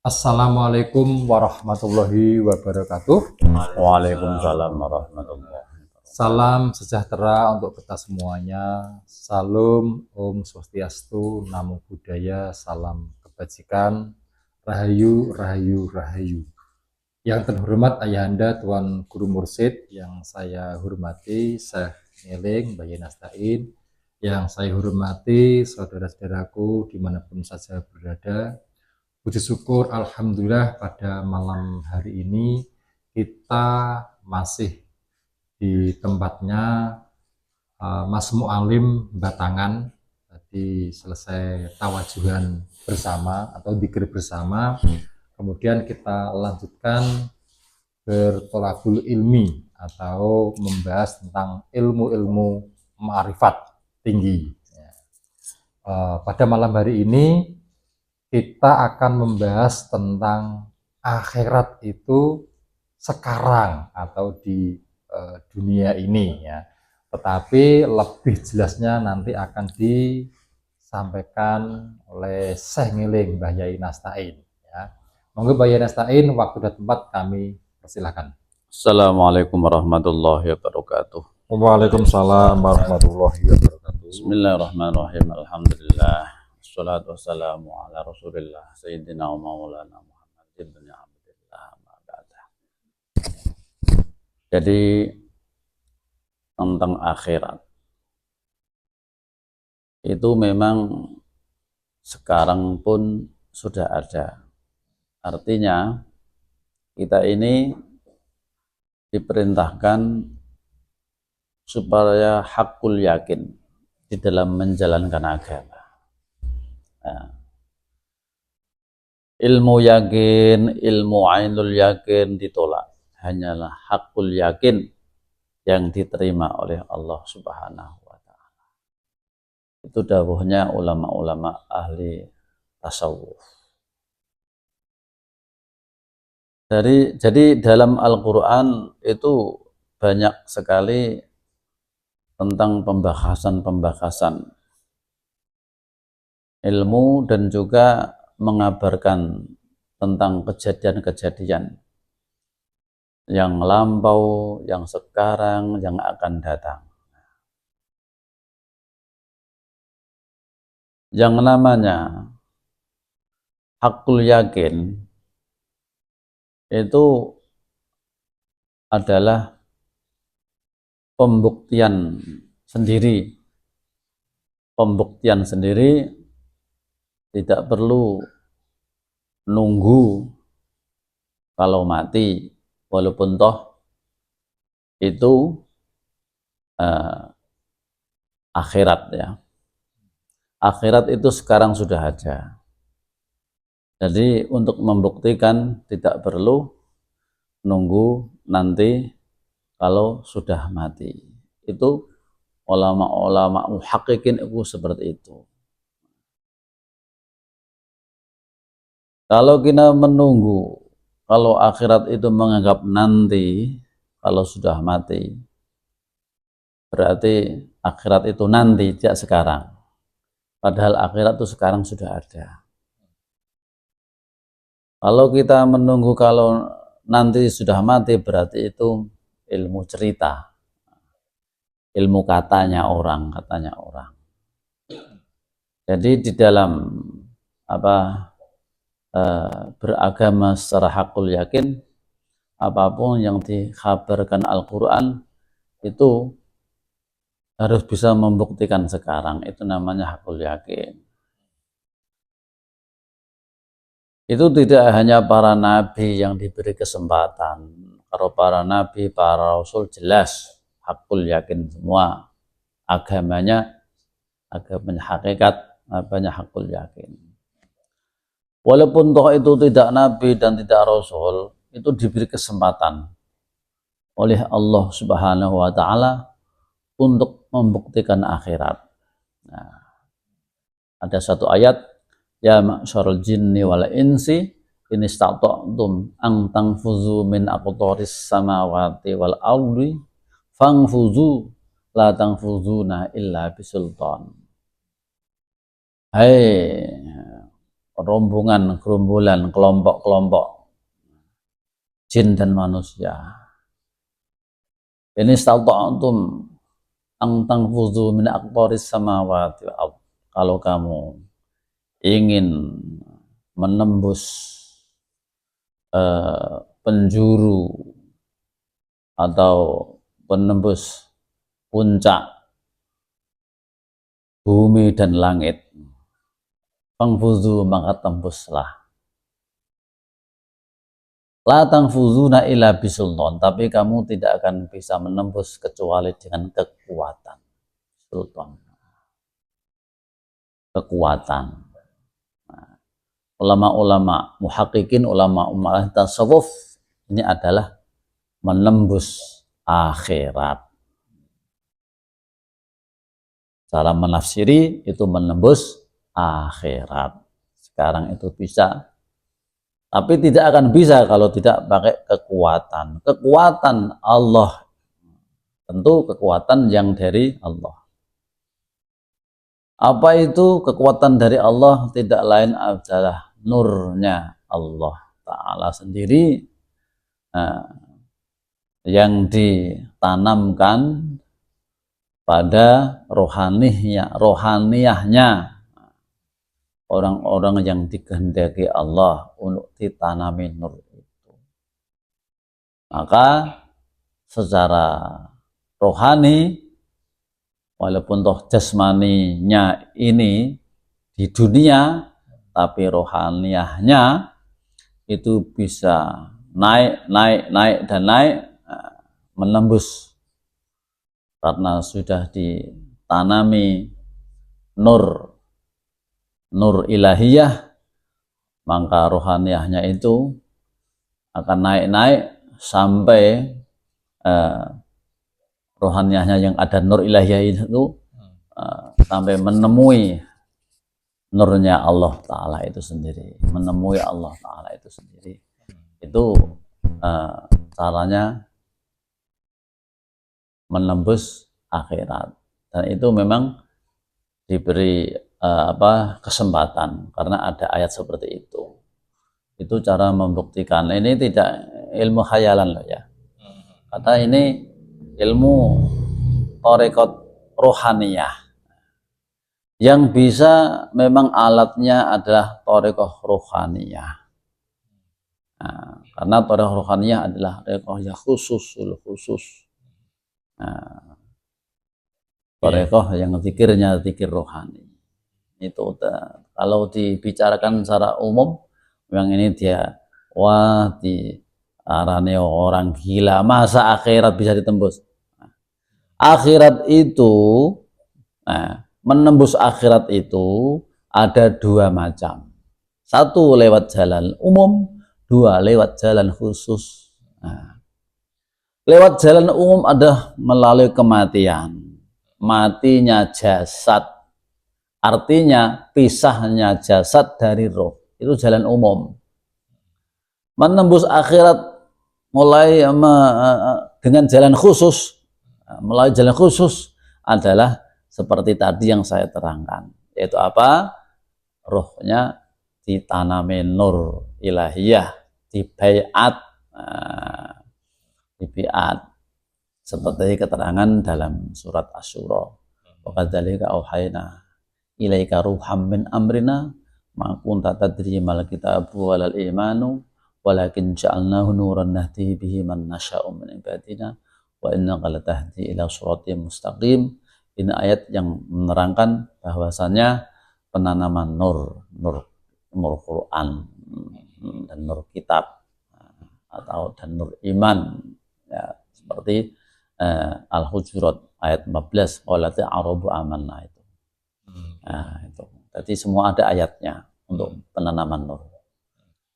Assalamualaikum warahmatullahi wabarakatuh. Waalaikumsalam warahmatullahi wabarakatuh. Salam sejahtera untuk kita semuanya. Salam Om Swastiastu, Namo Buddhaya, salam kebajikan, Rahayu, Rahayu, Rahayu. Yang terhormat Ayahanda Tuan Guru Mursyid, yang saya hormati Syekh Ngeling Bayi Nastain, yang saya hormati saudara-saudaraku dimanapun saja berada. Puji syukur Alhamdulillah pada malam hari ini kita masih di tempatnya Mas Mu'alim Batangan. Tadi selesai tawajuhan bersama atau dzikir bersama, kemudian kita lanjutkan bertolakul ilmi atau membahas tentang ilmu-ilmu ma'rifat tinggi. Pada malam hari ini kita akan membahas tentang akhirat itu sekarang atau di dunia ini ya. Tetapi lebih jelasnya nanti akan disampaikan oleh Syekh Ngeling Mbah Yai Nastain ya. Monggo Mbah Yai Nastain, waktu dan tempat kami persilahkan. Assalamualaikum warahmatullahi wabarakatuh. Waalaikumsalam warahmatullahi wabarakatuh. Bismillahirrahmanirrahim. Alhamdulillah. Wassalatu wassalamu ala Rasulillah Sayyidina wa maulana Muhammad ibn Abdillah. Jadi tentang akhirat itu memang sekarang pun sudah ada. Artinya kita ini diperintahkan supaya hakul yakin di dalam menjalankan agama. Nah, ilmu yakin, ilmu ainul yakin ditolak. Hanyalah hakul yakin yang diterima oleh Allah Subhanahu wa ta'ala. Itu dawuhnya ulama-ulama ahli tasawuf. Jadi dalam Al-Quran itu banyak sekali tentang pembahasan-pembahasan ilmu dan juga mengabarkan tentang kejadian-kejadian yang lampau, yang sekarang, yang akan datang. Yang namanya hakul yakin itu adalah pembuktian sendiri. Pembuktian sendiri tidak perlu nunggu kalau mati, walaupun toh itu akhirat ya. Akhirat itu sekarang sudah ada. Jadi untuk membuktikan tidak perlu nunggu nanti kalau sudah mati. Itu ulama-ulama muhaqqiqin itu seperti itu. Kalau kita menunggu, kalau akhirat itu menganggap nanti, kalau sudah mati, berarti akhirat itu nanti, tidak sekarang. Padahal akhirat itu sekarang sudah ada. Kalau kita menunggu kalau nanti sudah mati, berarti itu ilmu cerita, ilmu katanya orang. Jadi di dalam beragama secara hakul yakin, apapun yang dikhabarkan Al-Quran itu harus bisa membuktikan sekarang. Itu namanya hakul yakin. Itu tidak hanya para nabi yang diberi kesempatan. Kalau para nabi, para rasul jelas hakul yakin semua. Agamanya hakikat, agamanya hakul yakin. Walaupun toh itu tidak nabi dan tidak rasul, itu diberi kesempatan oleh Allah Subhanahu wa ta'ala untuk membuktikan akhirat. Nah, ada satu ayat, ya ma'syarul jinni wal insi in istata'tum an tanfuzu min aqtaris samawati wal ardi fangfuzu la tanfuzuna illa bisultan. Hai rombongan, gerombolan, kelompok-kelompok jin dan manusia. Ini stata'tum ang tanfudzu min aqtaris samawati wal ardh. Kalau kamu ingin menembus penjuru atau penembus puncak bumi dan langit, fangfudzu, maka tembuslah. La tangfuzuna illa bisultan, tapi kamu tidak akan bisa menembus kecuali dengan kekuatan. Sultan, kekuatan. Nah, ulama-ulama muhaqqiqin, ulama tasawuf, ini adalah menembus akhirat. Cara menafsiri itu menembus akhirat. Sekarang itu bisa, tapi tidak akan bisa kalau tidak pakai kekuatan. Kekuatan Allah, tentu kekuatan yang dari Allah. Apa itu kekuatan dari Allah? Tidak lain adalah nurnya Allah Ta'ala sendiri, yang ditanamkan pada rohaniyahnya orang-orang yang dikehendaki Allah untuk ditanami nur itu. Maka secara rohani, walaupun toh jasmaninya ini di dunia, tapi rohaniyahnya itu bisa naik dan naik, menembus, karena sudah ditanami nur ilahiyah, maka rohaniyahnya itu akan naik sampai rohaniyahnya yang ada nur ilahiyah itu sampai menemui nurnya Allah Ta'ala itu sendiri, menemui Allah Ta'ala itu sendiri. Itu caranya menembus akhirat, dan itu memang diberi kesempatan karena ada ayat seperti itu. Itu cara membuktikan. Ini tidak ilmu khayalan loh ya, kata ini ilmu thariqat rohaniyah, yang bisa memang alatnya adalah thariqah rohaniyah. Nah, karena thariqah rohaniyah adalah thariqah yang khusus. Thariqah yang zikirnya zikir rohani. Itu kalau dibicarakan secara umum, memang ini dia arane orang gila, masa akhirat bisa ditembus. Akhirat itu, menembus akhirat itu ada dua macam. Satu lewat jalan umum, dua lewat jalan khusus. Lewat jalan umum ada melalui kematian, matinya jasad, artinya pisahnya jasad dari roh, itu jalan umum. Menembus akhirat mulai dengan jalan khusus, melalui jalan khusus adalah seperti tadi yang saya terangkan, yaitu apa? Rohnya ditanami nur ilahiyah, dibayat, seperti keterangan dalam surat Asy-Syura, wa kadzalika auhayna ilaika ruham min amrina ma kunta tadri mal kitabu walal imanu walakin ja'alnahu nuran nahdi bihi man nasya'u min ibadina wa innaka latahdi ila siratim mustaqim. Ini ayat yang menerangkan bahwasannya penanaman nur Quran dan nur kitab atau dan nur iman, ya, seperti Al-Hujurat ayat 14, qalati arabu amanna itu. Nah, itu. Jadi semua ada ayatnya untuk penanaman nur.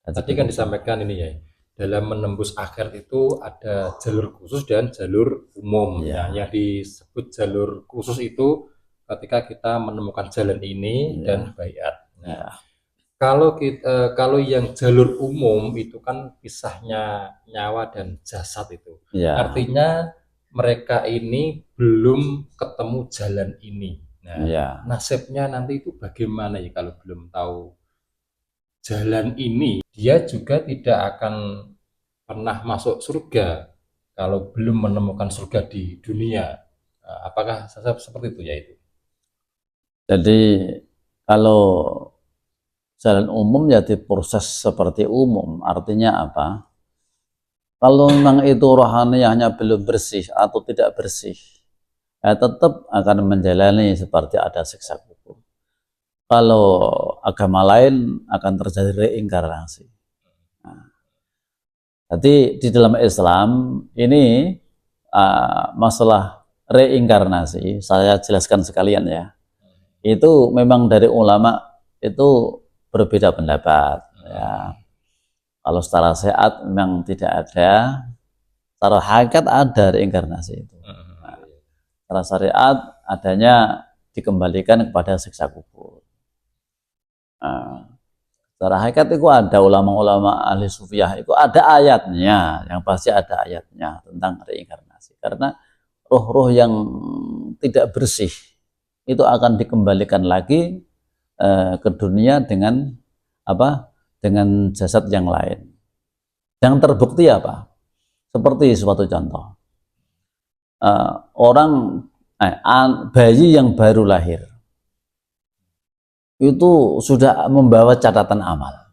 Tadi kan disampaikan ini ya, dalam menembus akhir itu ada jalur khusus dan jalur umum. Ya. Nah, yang disebut jalur khusus itu ketika kita menemukan jalan ini dan bayat. Nah, kalau yang jalur umum itu kan pisahnya nyawa dan jasad itu. Ya. Artinya mereka ini belum ketemu jalan ini. Nah, Ya. nasibnya nanti itu bagaimana ya kalau belum tahu jalan ini dia juga tidak akan pernah masuk surga kalau belum menemukan surga di dunia. Apakah seperti itu ya itu? Jadi kalau jalan umum ya diproses seperti umum, artinya apa? Kalau memang itu rohaniahnya belum bersih atau tidak bersih, ya tetap akan menjalani seperti ada siksa kubur. Kalau agama lain akan terjadi reinkarnasi. Nah, jadi di dalam Islam ini masalah reinkarnasi, saya jelaskan sekalian ya. Itu memang dari ulama itu berbeda pendapat. Ya. Kalau secara sehat memang tidak ada, secara hakikat ada reinkarnasi itu. Nah, secara syariat adanya dikembalikan kepada siksa kubur. Nah, secara hakikat itu ada ulama-ulama ahli sufiah itu ada ayatnya, yang pasti ada ayatnya tentang reinkarnasi. Karena roh-roh yang tidak bersih itu akan dikembalikan lagi ke dunia dengan apa? Dengan jasad yang lain. Yang terbukti apa? Seperti suatu contoh, bayi yang baru lahir itu sudah membawa catatan amal.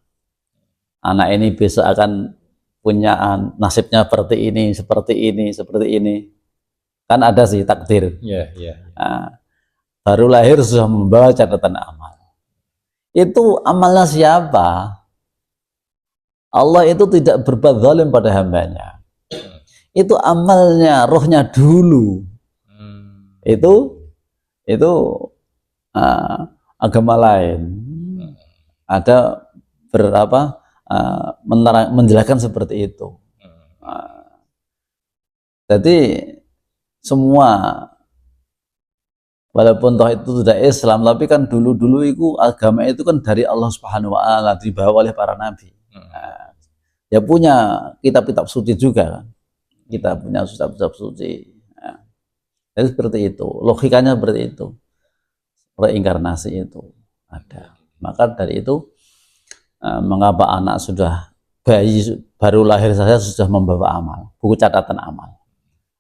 Anak ini besok akan punya nasibnya seperti ini, seperti ini, seperti ini. Kan ada sih takdir. Baru lahir sudah membawa catatan amal. Itu amalnya siapa? Allah itu tidak berbuat zalim pada hambanya. Itu amalnya, rohnya dulu. Itu agama lain. Ada berapa menjelaskan seperti itu. Jadi semua walaupun toh itu sudah Islam, tapi kan dulu-dulu itu agama itu kan dari Allah Subhanahu wa taala, dibawa oleh para nabi. Ya punya kitab-kitab suci juga kan. Kita punya kitab-kitab suci. Jadi seperti itu, logikanya seperti itu. Reinkarnasi itu ada. Maka dari itu mengapa anak bayi baru lahir saja sudah membawa amal, buku catatan amal.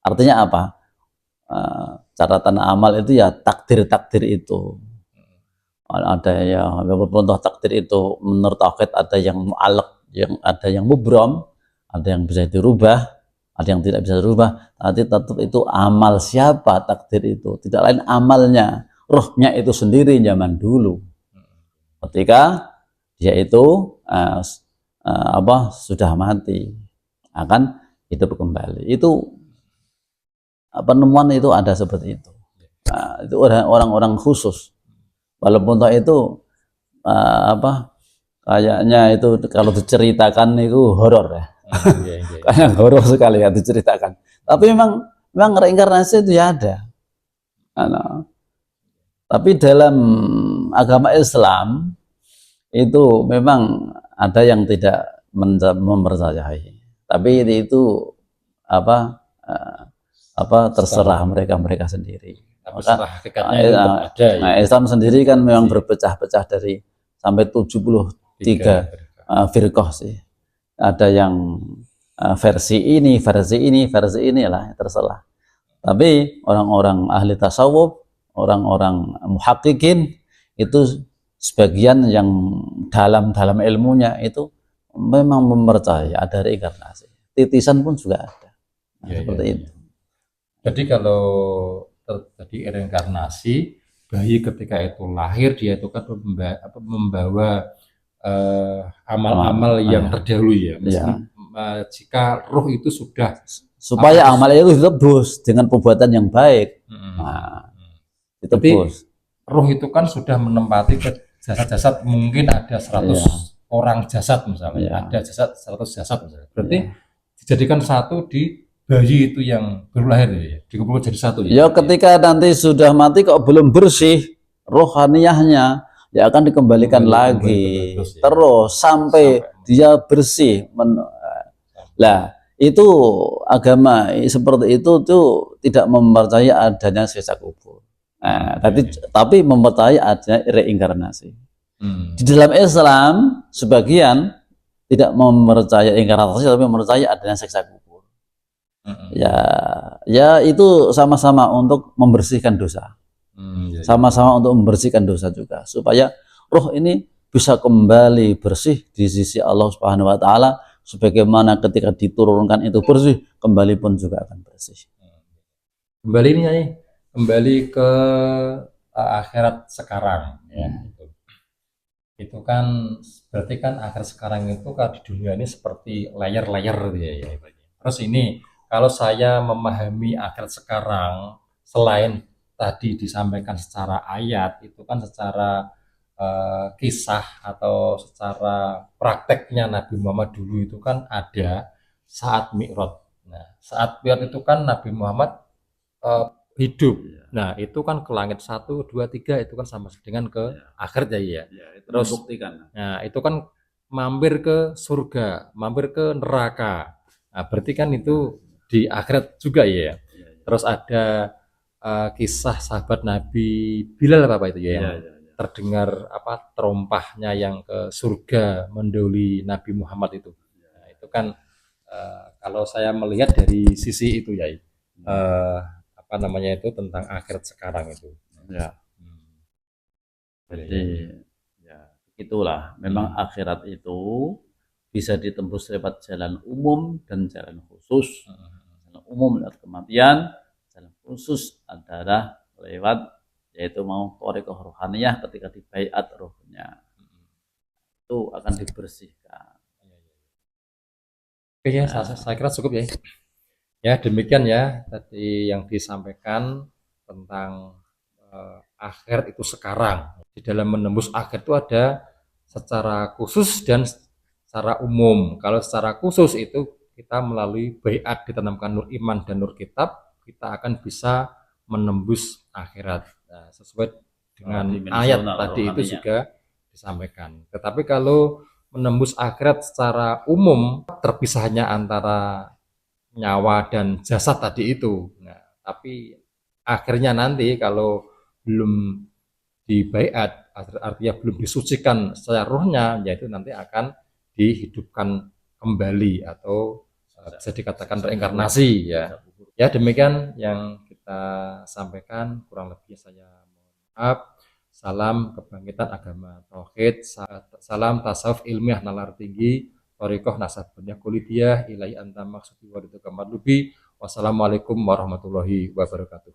Artinya apa? Catatan amal itu ya takdir-takdir itu. Ada yang contoh takdir itu menurut tauhid, ada yang mu'alaq, yang ada yang mubram, ada yang bisa dirubah, ada yang tidak bisa dirubah. Nanti tetap itu amal siapa takdir itu, tidak lain amalnya, rohnya itu sendiri zaman dulu. Ketika dia itu sudah mati, akan hidup kembali. Itu penemuan itu ada seperti itu. Itu orang-orang khusus. Walaupun itu kayaknya itu kalau diceritakan itu horor ya. Kayak horor sekali ya diceritakan. Tapi memang reinkarnasi itu ya ada. Tapi dalam agama Islam itu memang ada yang tidak mempercayai. Tapi itu terserah mereka sendiri. Maka, Islam sendiri kan memang berpecah-pecah dari sampai 73 firqah sih. Ada yang versi ini lah, terserah. Tapi orang-orang ahli tasawuf, orang-orang muhaqqiqin itu sebagian yang dalam ilmunya itu memang mempercayai ada reinkarnasi. Titisan pun juga ada. Seperti itu. Jadi kalau terjadi reinkarnasi, bayi ketika itu lahir dia itu kan membawa amal-amal yang terdahulu ya. Jika roh itu sudah supaya amal itu ditebus dengan perbuatan yang baik. Tapi roh itu kan sudah menempati ke jasad-jasad, mungkin ada 100 orang jasad misalnya, ada 100 jasad misalnya. Berarti dijadikan satu di bayi itu yang baru lahir ya, dikumpulkan jadi satu ya. Ketika nanti sudah mati kok belum bersih rohaniahnya, ya akan dikembalikan lagi terus sampai dia bersih. Lah itu agama seperti itu tuh tidak mempercayai adanya siksa kubur. Tapi mempercayai adanya reinkarnasi. Di dalam Islam sebagian tidak mempercayai inkarnasi tapi mempercayai adanya siksa kubur. Ya, ya itu sama-sama untuk membersihkan dosa. Sama-sama untuk membersihkan dosa juga supaya roh ini bisa kembali bersih di sisi Allah Subhanahu wa taala sebagaimana ketika diturunkan itu bersih, kembali pun juga akan bersih. Kembali ini ya, kembali ke akhirat sekarang ya. Itu kan berarti kan akhirat sekarang itu kan di dunia ini seperti layar-layar gitu ya. Terus ini kalau saya memahami akhirat sekarang selain tadi disampaikan secara ayat, itu kan secara kisah atau secara prakteknya Nabi Muhammad dulu itu kan ada saat Mi'raj. Nah, saat Mi'raj itu kan Nabi Muhammad hidup. Nah, itu kan ke langit 1, 2, 3 itu kan sama dengan ke akhirat ya. Terus buktikan. Nah, itu kan mampir ke surga, mampir ke neraka. Nah, berarti kan itu di akhirat juga ya. Terus ada kisah sahabat Nabi Bilal apa itu ya, yang terdengar apa terompahnya yang ke surga mendahului Nabi Muhammad itu. Nah, itu kan kalau saya melihat dari sisi itu ya, apa namanya itu tentang akhirat sekarang itu. Ya. Jadi ya itulah memang akhirat itu bisa ditembus lewat jalan umum dan jalan khusus. Jalan umum lewat kematian, jalan khusus adalah lewat yaitu mau thariqah rohaniyah ketika dibaiat rohnya itu akan dibersihkan. Oke ya, saya kira cukup ya. Ya demikian ya tadi yang disampaikan tentang akhirat itu sekarang. Di dalam menembus akhirat itu ada secara khusus dan secara umum. Kalau secara khusus itu kita melalui baiat ditanamkan nur iman dan nur kitab, kita akan bisa menembus akhirat. Nah, sesuai dengan ayat tadi itu juga disampaikan. Tetapi kalau menembus akhirat secara umum, terpisahnya antara nyawa dan jasad tadi itu. Nah, tapi akhirnya nanti kalau belum dibaiat, artinya belum disucikan secara rohnya, yaitu nanti akan dihidupkan kembali atau bisa dikatakan reinkarnasi ya. Ya demikian yang kita sampaikan, kurang lebihnya saya mohon maaf. Salam kebangkitan agama tauhid, salam tasawuf ilmiah nalar tinggi, thariqah nasabunnya kulidiyah ilahi anta maksudi wa ridho kamadlubi. Wassalamualaikum warahmatullahi wabarakatuh.